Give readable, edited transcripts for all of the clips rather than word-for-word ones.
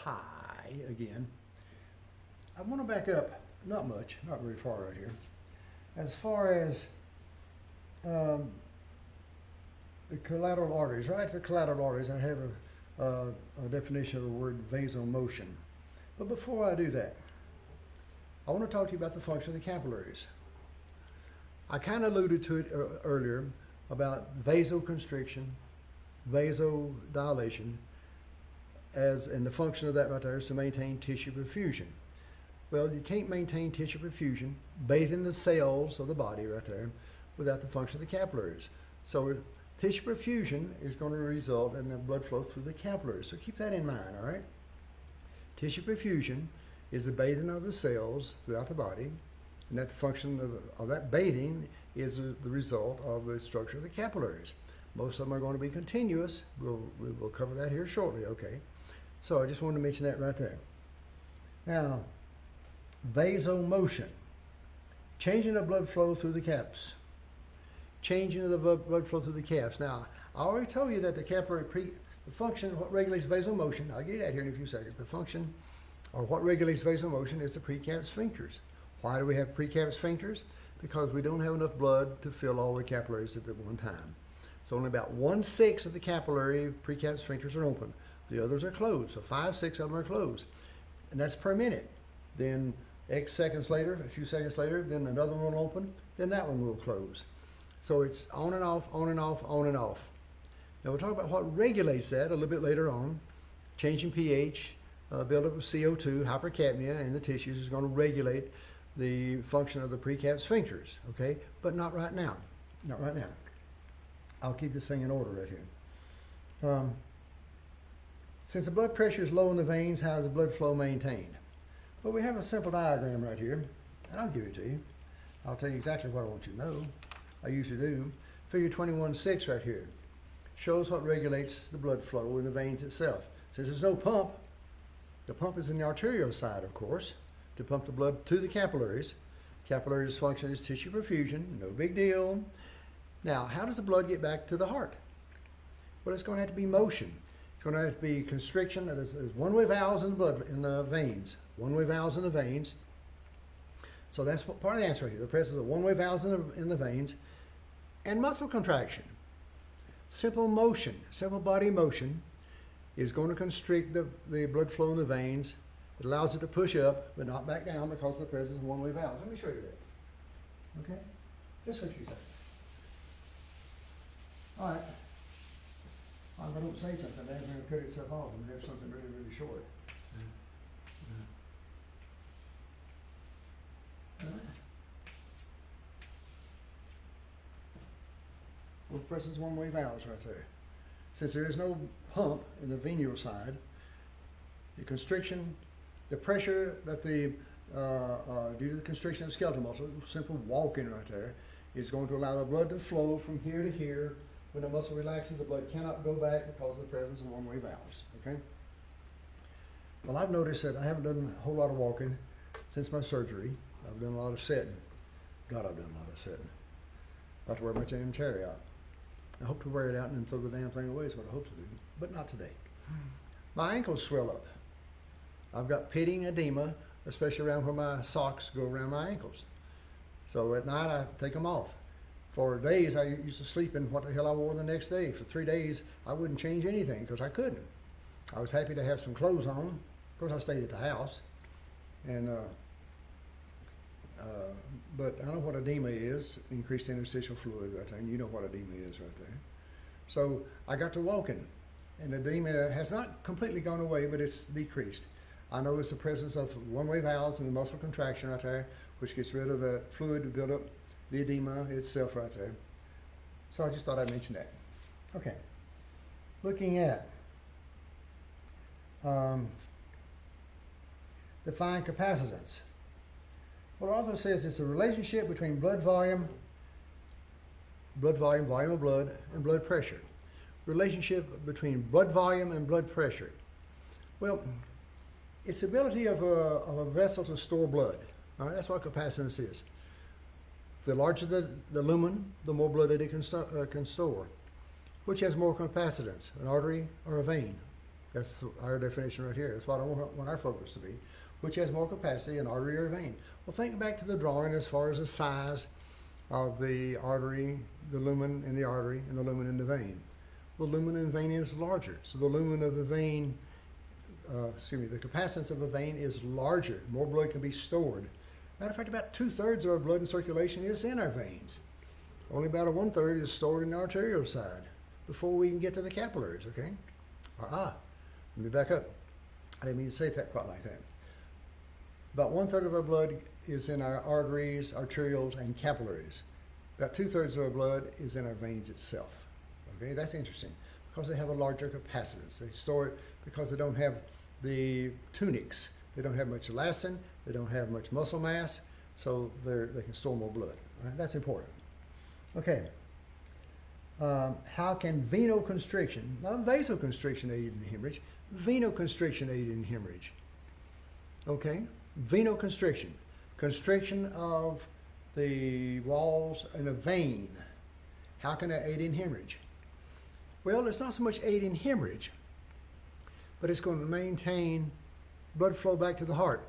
high again. I want to back up, not much, not very far right here. As far as the collateral arteries, right after collateral arteries, I have a definition of the word vasomotion. But before I do that, I want to talk to you about the function of the capillaries. I kind of alluded to it earlier about vasoconstriction, vasodilation, and the function of that right there is to maintain tissue perfusion. Well, you can't maintain tissue perfusion, bathing the cells of the body right there, without the function of the capillaries. So tissue perfusion is going to result in the blood flow through the capillaries. So keep that in mind, all right? Tissue perfusion is the bathing of the cells throughout the body, and that function of that bathing is the result of the structure of the capillaries. Most of them are going to be continuous. We'll cover that here shortly, okay? So I just wanted to mention that right there. Now, vasomotion, changing the blood flow through the caps. Changing of the blood flow through the caps. Now, I already told you that the capillary the function, what regulates vasomotion, I'll get that here in a few seconds. The function, or what regulates vasomotion, is the precap sphincters. Why do we have precap sphincters? Because we don't have enough blood to fill all the capillaries at one time. So only about 1/6 of the capillary precap sphincters are open. The others are closed. So 5/6 of them are closed. And that's per minute. Then X seconds later, a few seconds later, then another one will open, then that one will close. So it's on and off, on and off, on and off. Now we'll talk about what regulates that a little bit later on. Changing pH, buildup of CO2, hypercapnia in the tissues is going to regulate the function of the precap sphincters, okay? But not right now, not right now. I'll keep this thing in order right here. Since the blood pressure is low in the veins, how is the blood flow maintained? Well, we have a simple diagram right here, and I'll give it to you. I'll tell you exactly what I want you to know. I usually do. Figure 21.6 right here shows what regulates the blood flow in the veins itself. Since there's no pump, the pump is in the arterial side, of course, to pump the blood to the capillaries. Capillaries function is tissue perfusion, no big deal. Now, how does the blood get back to the heart? Well, it's going to have to be motion. It's going to have to be constriction. There's one-way valves in the blood, in the veins. One-way valves in the veins. So that's part of the answer right here. The presence of one-way valves in the veins and muscle contraction. Simple motion, simple body motion is going to constrict the blood flow in the veins. It allows it to push up, but not back down because of the presence of one-way valves. Let me show you that. Okay? Just for a few seconds. All right. If I don't say something, that's going to cut itself off and have something really, really short. Well, the presence of one-way valves right there. Since there is no pump in the venial side, the constriction, the pressure that due to the constriction of the skeletal muscle, simple walking right there, is going to allow the blood to flow from here to here. When the muscle relaxes, the blood cannot go back because of the presence of one-way valves, okay? Well, I've noticed that I haven't done a whole lot of walking since my surgery. I've done a lot of sitting. God, I've done a lot of sitting. About to wear my damn chair out. I hope to wear it out and then throw the damn thing away is what I hope to do, but not today. My ankles swell up. I've got pitting edema, especially around where my socks go around my ankles. So at night I take them off. For days I used to sleep in what the hell I wore the next day. For 3 days I wouldn't change anything because I couldn't. I was happy to have some clothes on. Of course I stayed at the house. And but I know what edema is, increased interstitial fluid right there, and you know what edema is right there. So I got to walking, and edema has not completely gone away, but it's decreased. I noticed the presence of one-way valves and the muscle contraction right there, which gets rid of the fluid to build up the edema itself right there. So I just thought I'd mention that. Okay, looking at define capacitance. What the author says is the relationship between volume of blood, and blood pressure. Relationship between blood volume and blood pressure. Well, it's the ability of a vessel to store blood. All right, that's what capacitance is. The larger the lumen, the more blood that it can store. Which has more capacitance, an artery or a vein? That's our definition right here. That's what I want our focus to be. Which has more capacity, an artery or a vein? Well, think back to the drawing as far as the size of the artery, the lumen in the artery, and the lumen in the vein. The lumen in the vein is larger. So the lumen of the vein, the capacitance of a vein is larger. More blood can be stored. Matter of fact, about 2/3 of our blood in circulation is in our veins. Only about 1/3 is stored in the arterial side before we can get to the capillaries, okay? Let me back up. I didn't mean to say that quite like that. About 1/3 of our blood is in our arteries, arterioles, and capillaries. About 2/3 of our blood is in our veins itself. Okay, that's interesting because they have a larger capacitance. They store it because they don't have the tunics. They don't have much elastin. They don't have much muscle mass, so they can store more blood. Right? That's important. Okay. How can venoconstriction, not vasoconstriction, aid in hemorrhage? Venoconstriction aid in hemorrhage. Okay, venoconstriction, constriction of the walls in a vein. How can that aid in hemorrhage? Well, it's not so much aid in hemorrhage, but it's going to maintain blood flow back to the heart,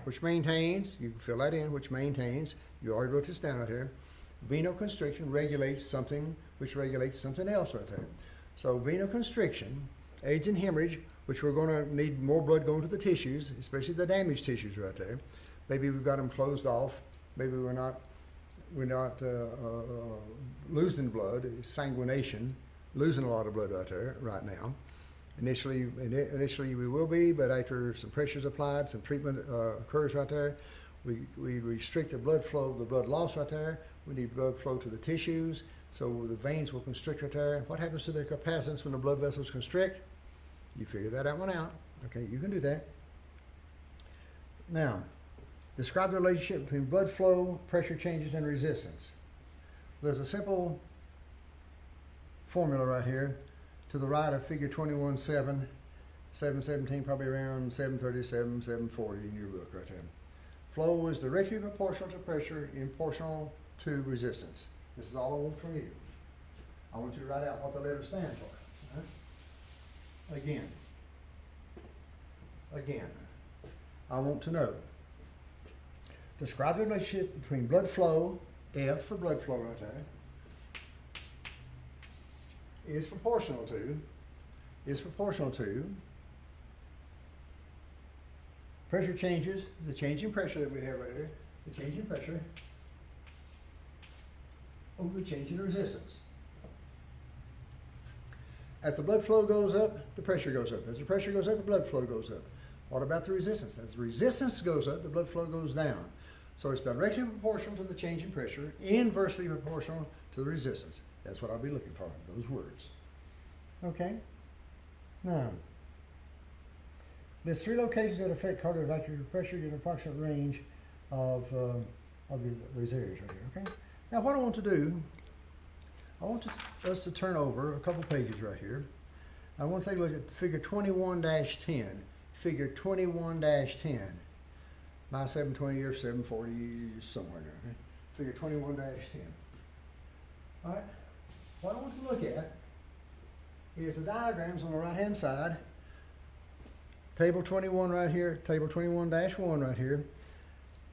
which maintains, you can fill that in, which maintains, you already wrote this down right here, venoconstriction regulates something which regulates something else right there. So venoconstriction aids in hemorrhage, which we're going to need more blood going to the tissues, especially the damaged tissues right there. Maybe we've got them closed off. Maybe we're not losing blood, sanguination, losing a lot of blood right there, right now. Initially we will be, but after some pressure is applied, some treatment occurs right there, we restrict the blood flow, the blood loss right there. We need blood flow to the tissues, so the veins will constrict right there. What happens to their capacitance when the blood vessels constrict? You figure that one out. Okay, you can do that. Now, describe the relationship between blood flow, pressure changes, and resistance. There's a simple formula right here to the right of figure 21.7, 717, probably around 737, 740 in your book right there. Flow is directly proportional to pressure and proportional to resistance. This is all I want from you. I want you to write out what the letters stand for. Right? Again, I want to know. Describe the relationship between blood flow, F for blood flow right there, is proportional to pressure changes, the change in pressure that we have right there, the change in pressure over the change in resistance. As the blood flow goes up, the pressure goes up. As the pressure goes up, the blood flow goes up. What about the resistance? As the resistance goes up, the blood flow goes down. So it's directly proportional to the change in pressure, inversely proportional to the resistance. That's what I'll be looking for, those words. Okay? Now, there's 3 locations that affect cardiovascular pressure in an approximate range of these areas right here, okay? Now what I want to do, I want us to turn over a couple pages right here. I want to take a look at figure 21-10. Figure 21-10. My 720 or 740, somewhere there. Okay? Figure 21-10. All right. What I want to look at is the diagrams on the right-hand side. Table 21 right here, table 21-1 right here,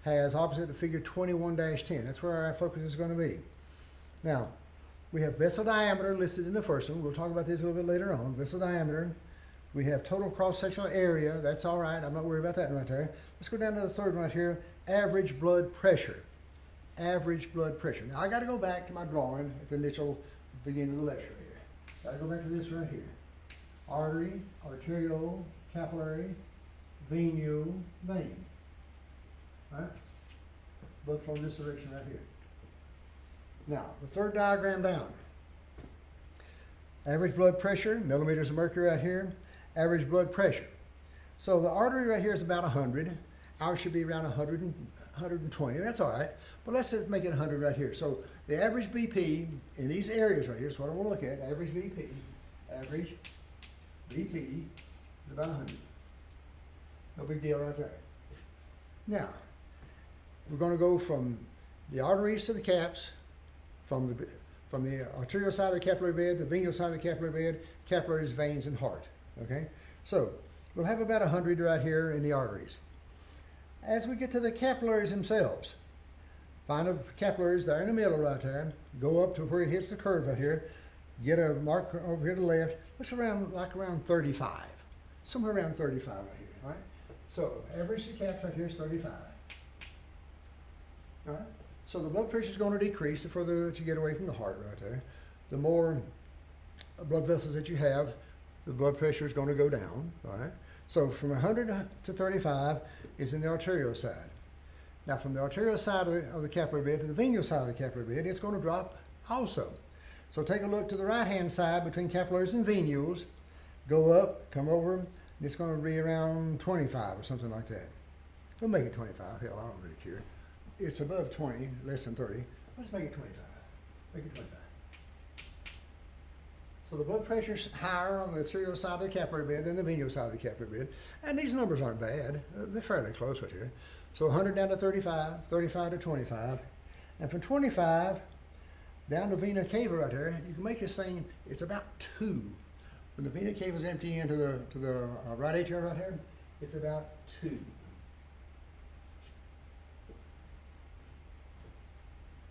has opposite of figure 21-10. That's where our focus is going to be. Now, we have vessel diameter listed in the first one. We'll talk about this a little bit later on. Vessel diameter. We have total cross-sectional area. That's all right. I'm not worried about that right there. Let's go down to the third one right here. Average blood pressure. Average blood pressure. Now, I got to go back to my drawing at the initial beginning of the lecture here. Got to go back to this right here. Artery, arteriole, capillary, venule, vein. Right? Blood flow in this direction right here. Now, the third diagram down. Average blood pressure, millimeters of mercury right here. Average blood pressure. So the artery right here is about 100. Ours should be around 100 and 120. That's all right. But let's just make it 100 right here. So the average BP in these areas right here is what I want to look at. Average BP. Average BP is about 100. No big deal right there. Now, we're going to go from the arteries to the caps, from the arterial side of the capillary bed, the venous side of the capillary bed, capillaries, veins, and heart. Okay, so we'll have about 100 right here in the arteries. As we get to the capillaries themselves, find the capillaries there in the middle right there, go up to where it hits the curve right here, get a mark over here to the left, which is around 35, somewhere around 35 right here, all right? So average the caps right here is 35, all right? So the blood pressure is going to decrease the further that you get away from the heart right there. The more blood vessels that you have, the blood pressure is going to go down, all right? So from 100 to 35 is in the arterial side. Now from the arterial side of the capillary bed to the venous side of the capillary bed, it's going to drop also. So take a look to the right-hand side between capillaries and venules, go up, come over, and it's going to be around 25 or something like that. We'll make it 25, hell, I don't really care. It's above 20, less than 30. Let's make it 25. Make it 25. So the blood pressure's higher on the arterial side of the capillary bed than the venous side of the capillary bed. And these numbers aren't bad. They're fairly close right here. So 100 down to 35, 35 to 25. And from 25 down to vena cava right there, you can make this thing, it's about 2. When the vena cava is empty into the right atrium right here, it's about 2.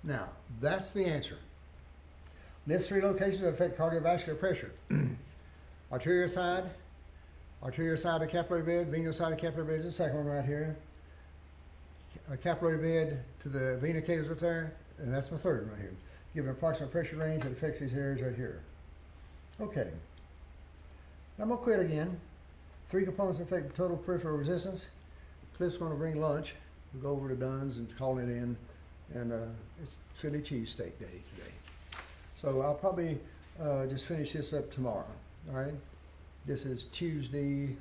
Now, that's the answer. These 3 locations affect cardiovascular pressure. Arterial side of the capillary bed, venous side of the capillary bed is the second one right here. A capillary bed to the vena cava right there, and that's my third one right here. Give an approximate pressure range that affects these areas right here. Okay. Now I'm going to quit again. 3 components affect total peripheral resistance. Cliff's going to bring lunch. We'll go over to Dunn's and call it in. And it's Philly cheesesteak day today. So I'll probably just finish this up tomorrow. All right. This is Tuesday,